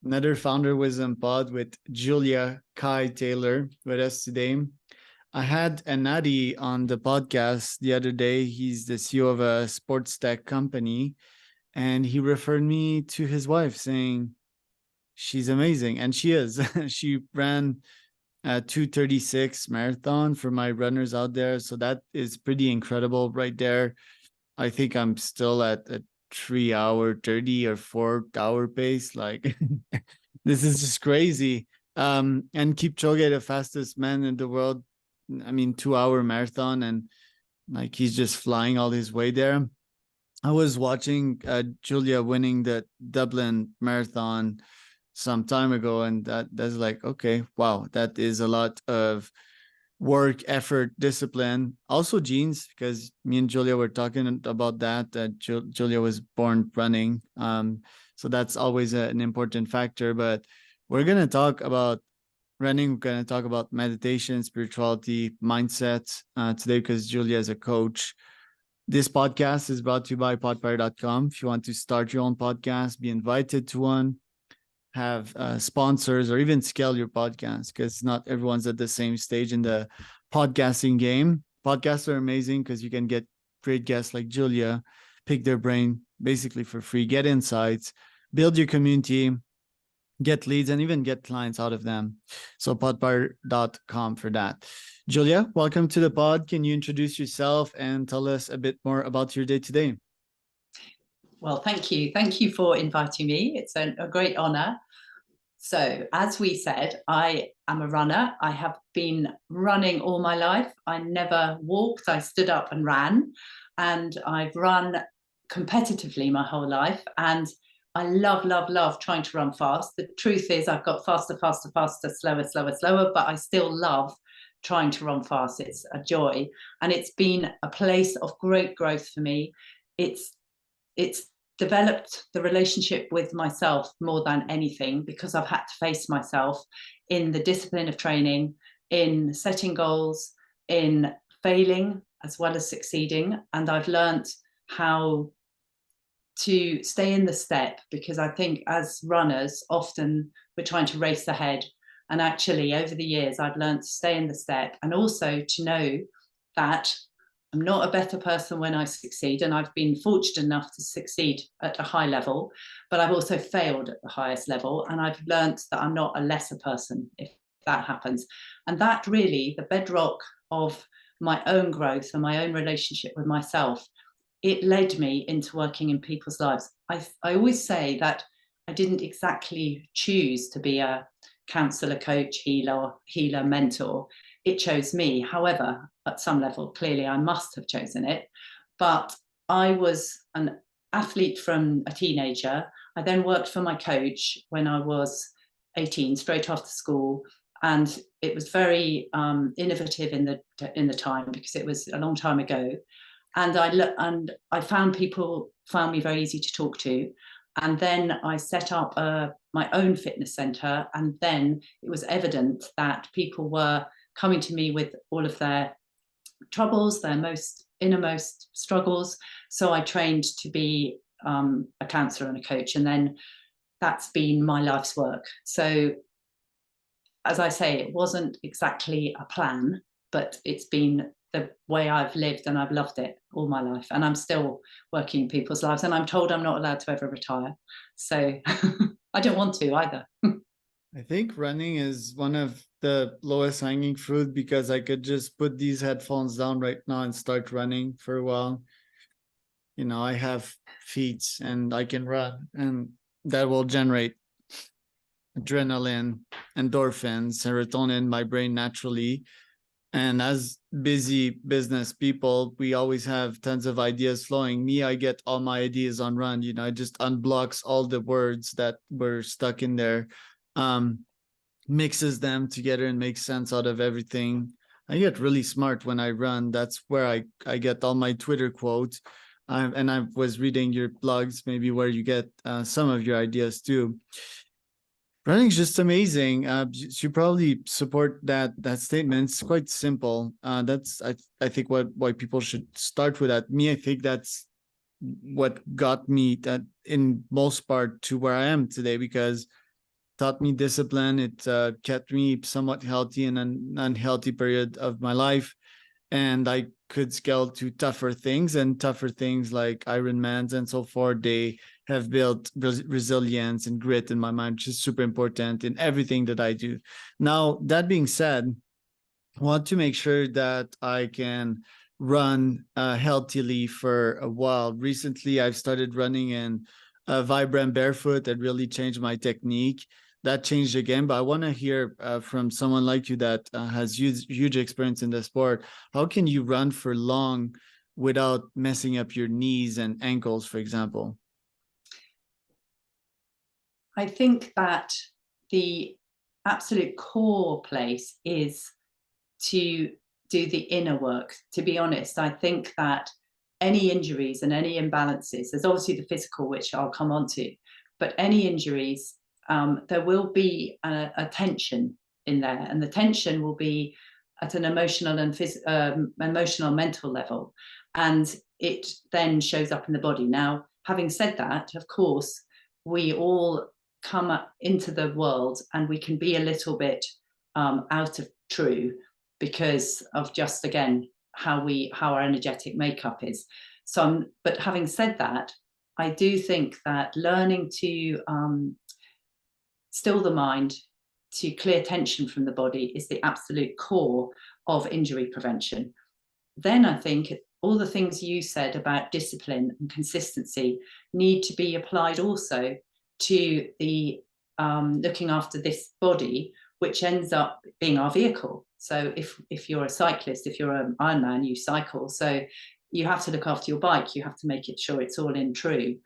Another Founder Wisdom Pod with Julia Kai Taylor with us today. I had Anadi on the podcast the other day. He's the CEO of a sports tech company, and he referred me to his wife saying she's amazing, and she is. She ran a 2:36 marathon for my runners out there, so that is pretty incredible right there. I think I'm still at a 3 hour 30 or 4 hour pace. Like this is just crazy. And Kipchoge, the fastest man in the world, I mean, 2 hour marathon, and like he's just flying all his way there. I was watching Julia winning the Dublin marathon some time ago, and that's like, okay, wow, that is a lot of work, effort, discipline, also genes, because me and Julia were talking about that. Julia was born running, so that's always an important factor. But we're gonna talk about running. We're gonna talk about meditation, spirituality, mindset today, because Julia is a coach. This podcast is brought to you by podfire.com. If you want to start your own podcast, be invited to one, have sponsors, or even scale your podcast, because not everyone's at the same stage in the podcasting game. Podcasts are amazing because you can get great guests like Julia, pick their brain basically for free, get insights, build your community, get leads, and even get clients out of them. So podfire.com for that. Julia, welcome to the pod. Can you introduce yourself and tell us a bit more about your day today? Well, thank you. Thank you for inviting me. It's a great honor. So, as we said, I am a runner. I have been running all my life. I never walked, I stood up and ran. And I've run competitively my whole life. And I love trying to run fast. The truth is, I've got faster, slower, but I still love trying to run fast. It's a joy. And it's been a place of great growth for me. It's developed the relationship with myself more than anything, because I've had to face myself in the discipline of training, in setting goals, in failing as well as succeeding. And I've learned how to stay in the step, because I think as runners, often we're trying to race ahead. And actually, over the years, I've learned to stay in the step, and also to know that I'm not a better person when I succeed, and I've been fortunate enough to succeed at a high level, but I've also failed at the highest level, and I've learned that I'm not a lesser person if that happens. And that really, the bedrock of my own growth and my own relationship with myself, it led me into working in people's lives. I always say that I didn't exactly choose to be a counselor, coach, healer, mentor. It chose me. However, at some level, clearly I must have chosen it. But I was an athlete from a teenager. I then worked for my coach when I was 18, straight after school. And it was very innovative in the time, because it was a long time ago. And I found people found me very easy to talk to. And then I set up my own fitness center. And then it was evident that people were coming to me with all of their troubles, their most innermost struggles. So I trained to be a counselor and a coach. And then that's been my life's work. So as I say, it wasn't exactly a plan, but it's been the way I've lived, and I've loved it all my life. And I'm still working in people's lives, and I'm told I'm not allowed to ever retire. So I don't want to either. I think running is one of the lowest hanging fruit, because I could just put these headphones down right now and start running for a while. You know, I have feet and I can run, and that will generate adrenaline, endorphins, serotonin in my brain naturally. And as busy business people, we always have tons of ideas flowing. Me, I get all my ideas on run. You know, it just unblocks all the words that were stuck in there, mixes them together and makes sense out of everything. I get really smart when I run. That's where I get all my Twitter quotes. And I was reading your blogs, maybe where you get some of your ideas too. Running is just amazing. You probably support that statement. It's quite simple. That's I think why people should start with that. Me, I think that's what got me that in most part to where I am today, because taught me discipline. It kept me somewhat healthy in an unhealthy period of my life. And I could scale to tougher things, and tougher things like Ironmans and so forth. They have built resilience and grit in my mind, which is super important in everything that I do. Now, that being said, I want to make sure that I can run healthily for a while. Recently, I've started running in Vibrant Barefoot. That really changed my technique. That changed again, but I want to hear from someone like you that has huge experience in the sport. How can you run for long without messing up your knees and ankles, for example? I think that the absolute core place is to do the inner work. To be honest, I think that any injuries and any imbalances, there's obviously the physical, which I'll come on to, but any injuries, there will be a tension in there, and the tension will be at an emotional and emotional mental level, and it then shows up in the body. Now, having said that, of course, we all come into the world and we can be a little bit out of true because of just, again, how our energetic makeup is. So but having said that, I do think that learning to still the mind, to clear tension from the body, is the absolute core of injury prevention. Then I think all the things you said about discipline and consistency need to be applied also to the looking after this body, which ends up being our vehicle. So if you're a cyclist, if you're an Ironman, you cycle. So you have to look after your bike. You have to make it sure it's all in true.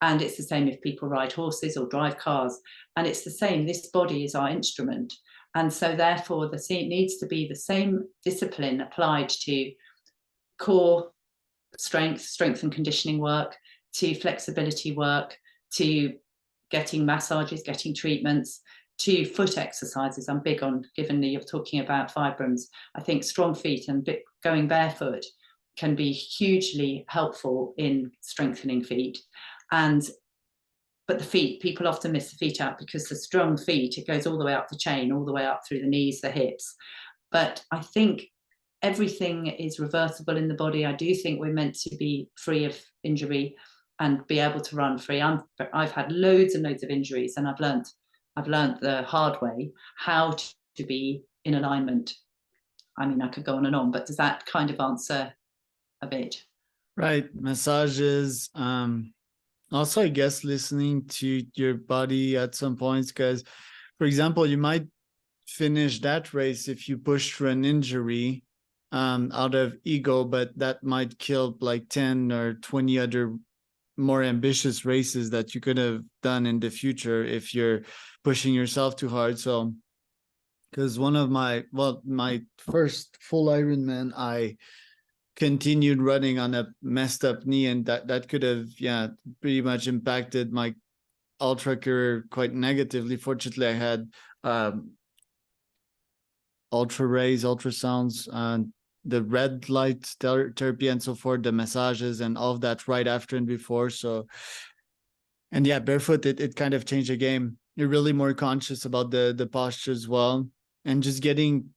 And it's the same if people ride horses or drive cars. And it's the same. This body is our instrument. And so therefore, it needs to be the same discipline applied to core strength and conditioning work, to flexibility work, to getting massages, getting treatments, to foot exercises. I'm big on, given that you're talking about vibrams, I think strong feet and going barefoot can be hugely helpful in strengthening feet. But the feet, people often miss the feet out because the strong feet, it goes all the way up the chain, all the way up through the knees, the hips. But I think everything is reversible in the body. I do think we're meant to be free of injury and be able to run free. I've had loads and loads of injuries, and I've learned the hard way how to be in alignment. I mean, I could go on and on, but does that kind of answer a bit? Right. Massages. Also, I guess listening to your body at some points, because, for example, you might finish that race if you push through an injury out of ego, but that might kill like 10 or 20 other more ambitious races that you could have done in the future if you're pushing yourself too hard. So, because one of my first full Ironman, I continued running on a messed up knee, and that could have pretty much impacted my ultra career quite negatively. Fortunately, I had ultra rays, ultrasounds, the red light therapy and so forth, the massages and all of that right after and before. So, and yeah, barefoot, it kind of changed the game. You're really more conscious about the posture as well, and just getting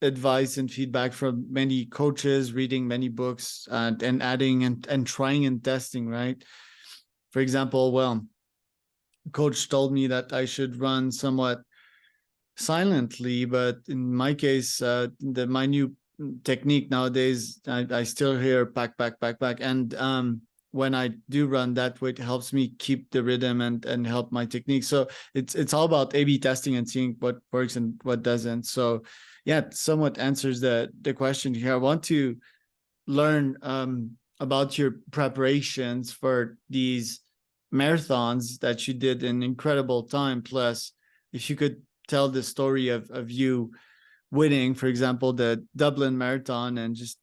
advice and feedback from many coaches, reading many books, and adding and trying and testing, right? For example, well, coach told me that I should run somewhat silently, but in my case, my new technique nowadays, I still hear pack, and when I do run that way, it helps me keep the rhythm and help my technique. So it's all about A/B testing and seeing what works and what doesn't. So yeah, it somewhat answers the question here. I want to learn about your preparations for these marathons that you did in incredible time. Plus, if you could tell the story of you winning, for example, the Dublin marathon and just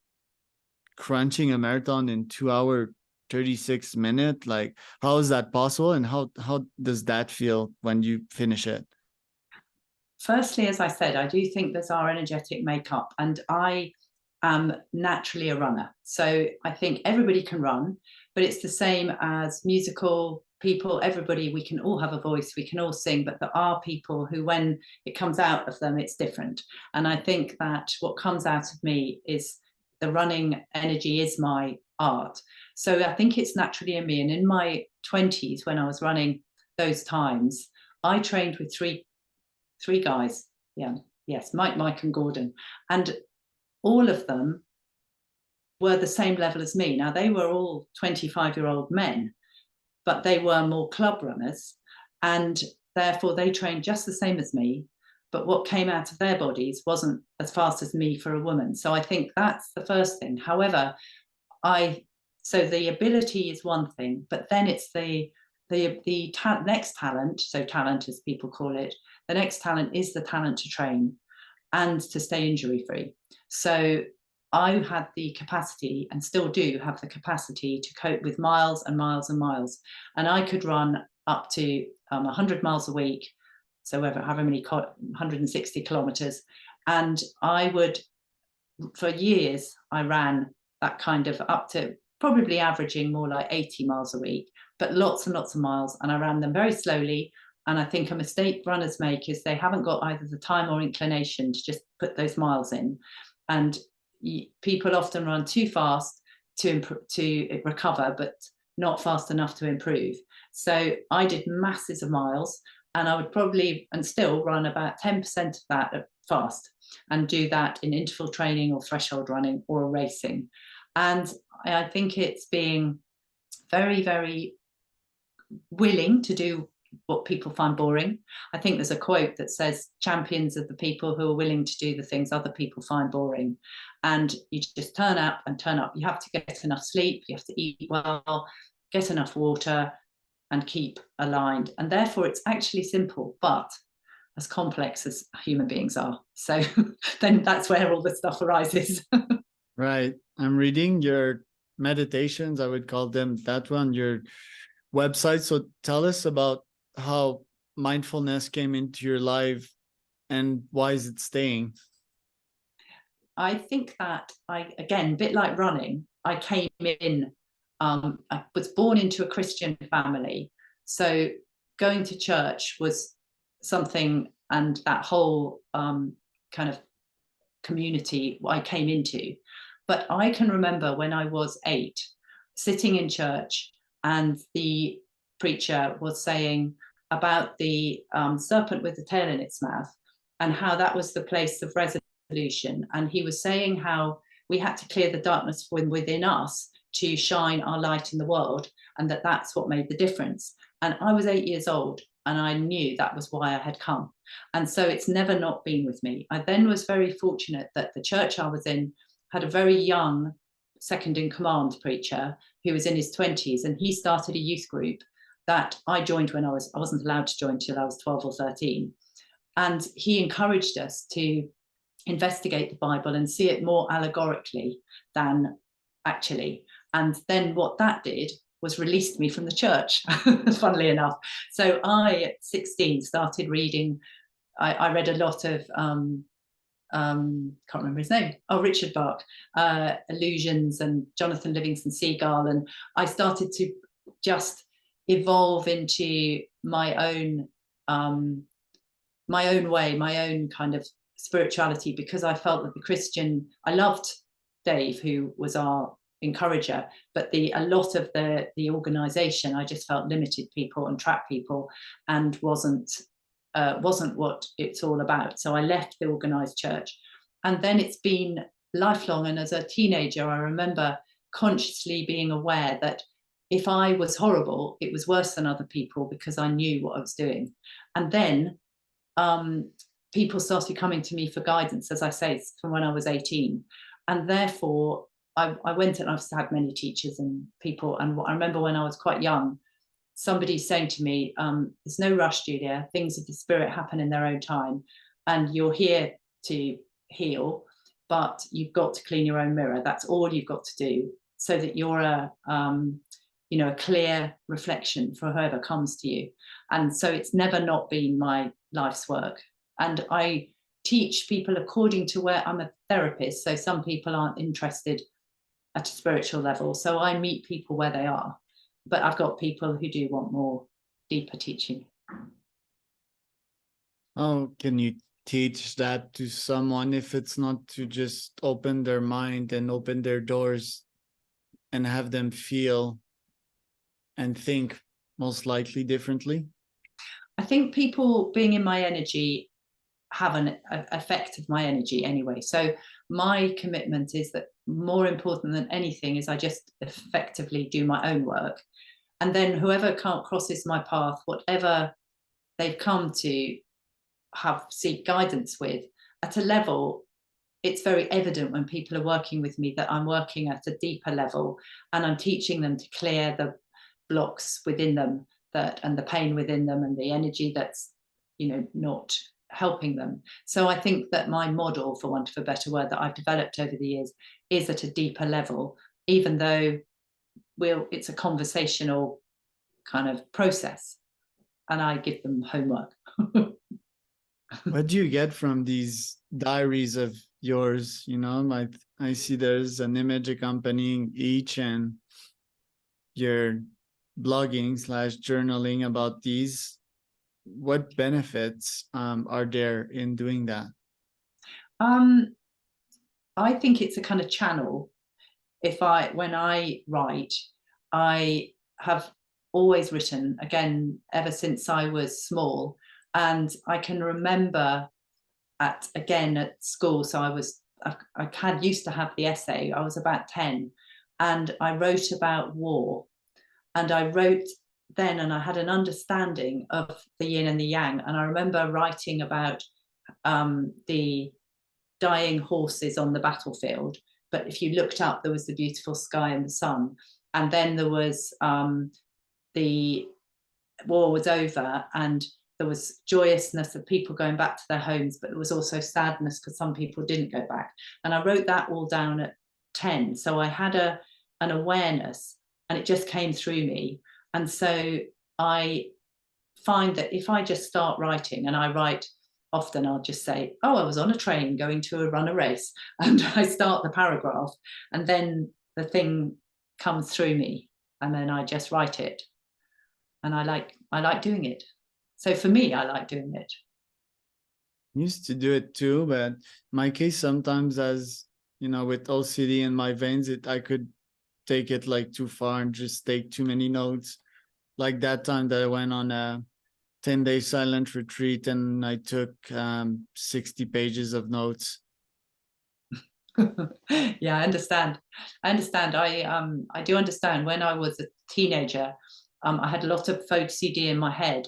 crunching a marathon in 2 hour 36 minute, like how is that possible, and how does that feel when you finish it? Firstly, as I said, I do think there's our energetic makeup, and I am naturally a runner. So I think everybody can run, but it's the same as musical people, everybody, we can all have a voice, we can all sing, but there are people who, when it comes out of them, it's different. And I think that what comes out of me is the running energy is my art. So I think it's naturally in me. And in my 20s, when I was running those times, I trained with three guys. Yeah, yes, Mike and Gordon. And all of them were the same level as me. Now, they were all 25-year-old men, but they were more club runners, and therefore they trained just the same as me. But what came out of their bodies wasn't as fast as me for a woman. So I think that's the first thing. However, so the ability is one thing, but then it's the next talent. So talent, as people call it, the next talent is the talent to train and to stay injury free. So I had the capacity, and still do have the capacity, to cope with miles and miles and miles. And I could run up to 100 miles a week, so however many 160 kilometers. And I would, for years, I ran that kind of up to probably averaging more like 80 miles a week, but lots and lots of miles. And I ran them very slowly. And I think a mistake runners make is they haven't got either the time or inclination to just put those miles in. And people often run too fast to recover, but not fast enough to improve. So I did masses of miles, and I would probably, and still, run about 10% of that fast, and do that in interval training or threshold running or racing. And I think it's being very, very willing to do what people find boring. I think there's a quote that says, champions are the people who are willing to do the things other people find boring. And you just turn up and turn up. You have to get enough sleep, you have to eat well, get enough water, and keep aligned. And therefore it's actually simple, but as complex as human beings are. So then that's where all the stuff arises. Right. I'm reading your meditations, I would call them that one, your website. So tell us about how mindfulness came into your life and why is it staying? I think that again, a bit like running, I came in, I was born into a Christian family. So going to church was something, and that whole kind of community I came into. But I can remember when I was 8, sitting in church, and the preacher was saying about the serpent with the tail in its mouth, and how that was the place of resolution. And he was saying how we had to clear the darkness from within us to shine our light in the world, and that's what made the difference. And I was 8 years old, and I knew that was why I had come. And so it's never not been with me. I then was very fortunate that the church I was in had a very young second in command preacher who was in his 20s, and he started a youth group that I joined when I wasn't allowed to join till I was 12 or 13. And he encouraged us to investigate the Bible and see it more allegorically than actually. And then what that did was released me from the church, funnily enough. So I, at 16, started reading. I read a lot of, can't remember his name. Oh, Richard Bach, Illusions, and Jonathan Livingston Seagull. And I started to just evolve into my own way, my own kind of spirituality, because I felt that I loved Dave, who was our encourager, but a lot of the organization, I just felt limited people and trapped people, and wasn't what it's all about. So I left the organized church, and then it's been lifelong. And as a teenager, I remember consciously being aware that if I was horrible, it was worse than other people, because I knew what I was doing. And then people started coming to me for guidance, as I say, from when I was 18. And therefore, I went, and I've had many teachers and people. And I remember when I was quite young, somebody saying to me, there's no rush, Julia. Things of the spirit happen in their own time. And you're here to heal, but you've got to clean your own mirror. That's all you've got to do, so that you're a clear reflection for whoever comes to you. And so it's never not been my life's work. And I teach people according to where I'm a therapist. So some people aren't interested at a spiritual level. So I meet people where they are. but I've got people who do want more deeper teaching. Oh, can you teach that to someone if it's not to just open their mind and open their doors and have them feel and think most likely differently? I think people being in my energy have an effect of my energy anyway. So my commitment is that more important than anything is I just effectively do my own work. And then whoever crosses my path, whatever they've come to seek guidance with, at a level, it's very evident when people are working with me that I'm working at a deeper level, and I'm teaching them to clear the blocks within them, and the pain within them, and the energy that's, not helping them. So I think that my model, for want of a better word, that I've developed over the years is at a deeper level, even though it's a conversational kind of process, and I give them homework. What do you get from these diaries of yours? I see there's an image accompanying each, and you're blogging / journaling about these. What benefits are there in doing that? I think it's a kind of channel. When I write, I have always written, again, ever since I was small. And I can remember at school, so I used to have the essay. I was about 10, and I wrote about war. And I wrote then, and I had an understanding of the yin and the yang. And I remember writing about the dying horses on the battlefield. But if you looked up, there was the beautiful sky and the sun. And then there was the war was over, and there was joyousness of people going back to their homes, but there was also sadness because some people didn't go back. And I wrote that all down at 10. So I had an awareness, and it just came through me. And so I find that if I just start writing, and I write often, I'll just say, oh, I was on a train going to run a race, and I start the paragraph, and then the thing comes through me, and then I just write it. And I like doing it. So for me, I like doing it. I used to do it too, but my case sometimes, as with OCD in my veins, I could take it like too far and just take too many notes. Like that time that I went on a 10-day silent retreat, and I took 60 pages of notes. Yeah, I understand. I do understand. When I was a teenager, I had a lot of OCD in my head,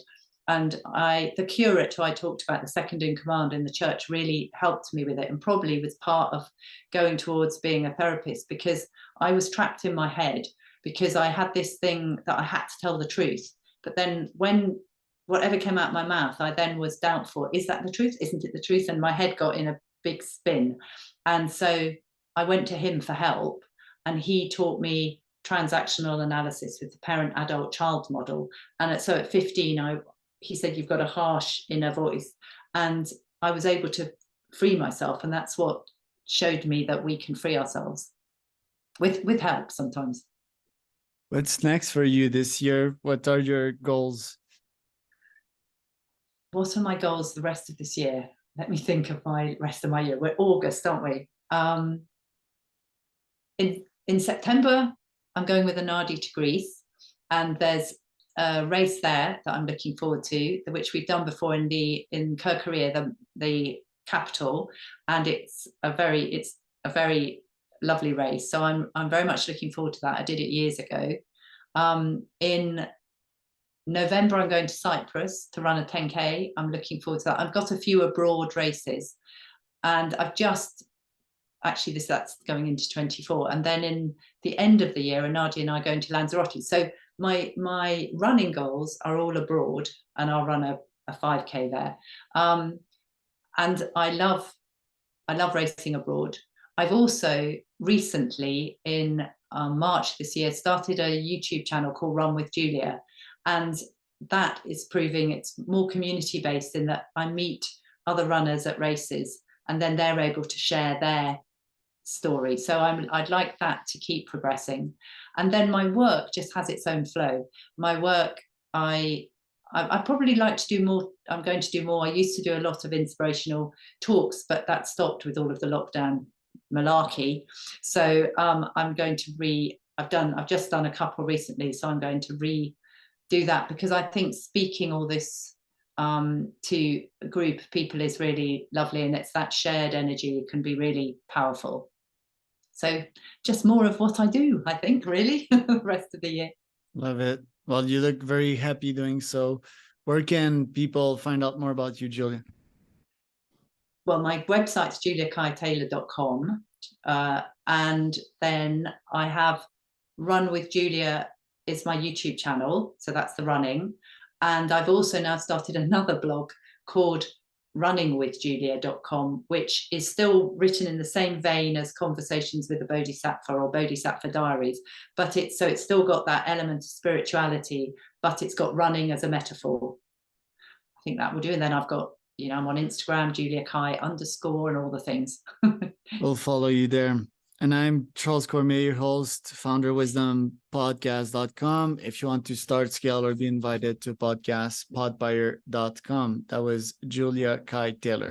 and the curate who I talked about, the second in command in the church, really helped me with it, and probably was part of going towards being a therapist, because I was trapped in my head, because I had this thing that I had to tell the truth. But then when whatever came out of my mouth, I then was doubtful. Is that the truth? Isn't it the truth? And my head got in a big spin. And so I went to him for help, and he taught me transactional analysis with the parent adult child model. And so at 15, he said, you've got a harsh inner voice. And I was able to free myself. And that's what showed me that we can free ourselves with help sometimes. What's next for you this year? What are your goals? What are my goals the rest of this year? Let me think of my rest of my year. We're August, aren't we? In September, I'm going with a Nadi to Greece, and there's a race there that I'm looking forward to, which we've done before in Kirkarea, the capital, and it's a very lovely race. So I'm very much looking forward to that. I did it years ago. In November, I'm going to Cyprus to run a 10K. I'm looking forward to that. I've got a few abroad races, and I've just actually that's going into 24. And then in the end of the year, Nadia and I are going to Lanzarote. So my running goals are all abroad, and I'll run a 5K there. And I love racing abroad. I've also recently, in March this year, started a YouTube channel called Run with Julia. And that is proving it's more community-based, in that I meet other runners at races, and then they're able to share their story. So I'd like that to keep progressing. And then my work just has its own flow. My work, I probably like to do more. I'm going to do more. I used to do a lot of inspirational talks, but that stopped with all of the lockdown malarkey. So I'm going to I've just done a couple recently, so I'm going to do that, because I think speaking all this to a group of people is really lovely, and it's that shared energy can be really powerful. So just more of what I do, I think, really, the rest of the year. Love it. Well, you look very happy doing so. Where can people find out more about you, Julia? Well, my website's juliakaitaylor.com. And then I have Run with Julia is my YouTube channel. So that's the running. And I've also now started another blog called runningwithjulia.com, which is still written in the same vein as Conversations with a Bodhisattva or Bodhisattva Diaries, but it's still got that element of spirituality, but it's got running as a metaphor. I think that will do. And then I've got, I'm on Instagram, Julia Kai _ and all the things. We'll follow you there. And I'm Charles Cormier, your host, founder wisdompodcast.com. If you want to start, scale, or be invited to podcast, podbuyer.com. That was Julia Kai Taylor.